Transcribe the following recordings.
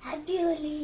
Happy Holi.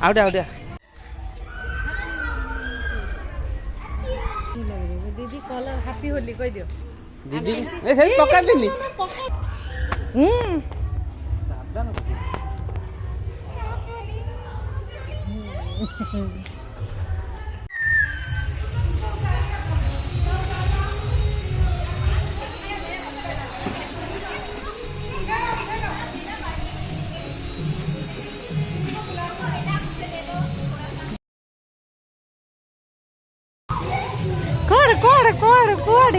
Out out दीदी colour happy Holi कह दियो दीदी ए पका देनी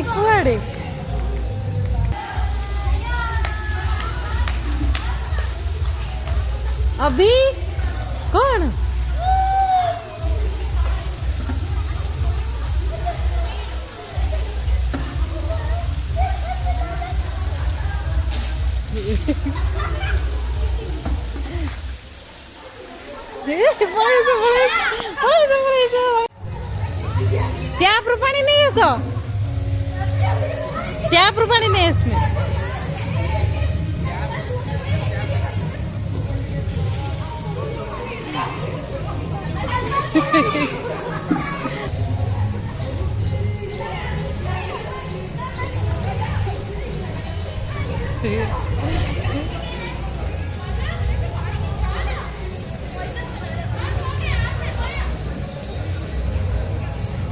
कुआड़े अभी कौन टैप रू पानी नहीं है सो टैप रू पानी नहीं है इसमें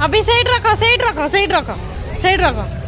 अभी साइड रखो साइड रखो साइड रखो साइड रखो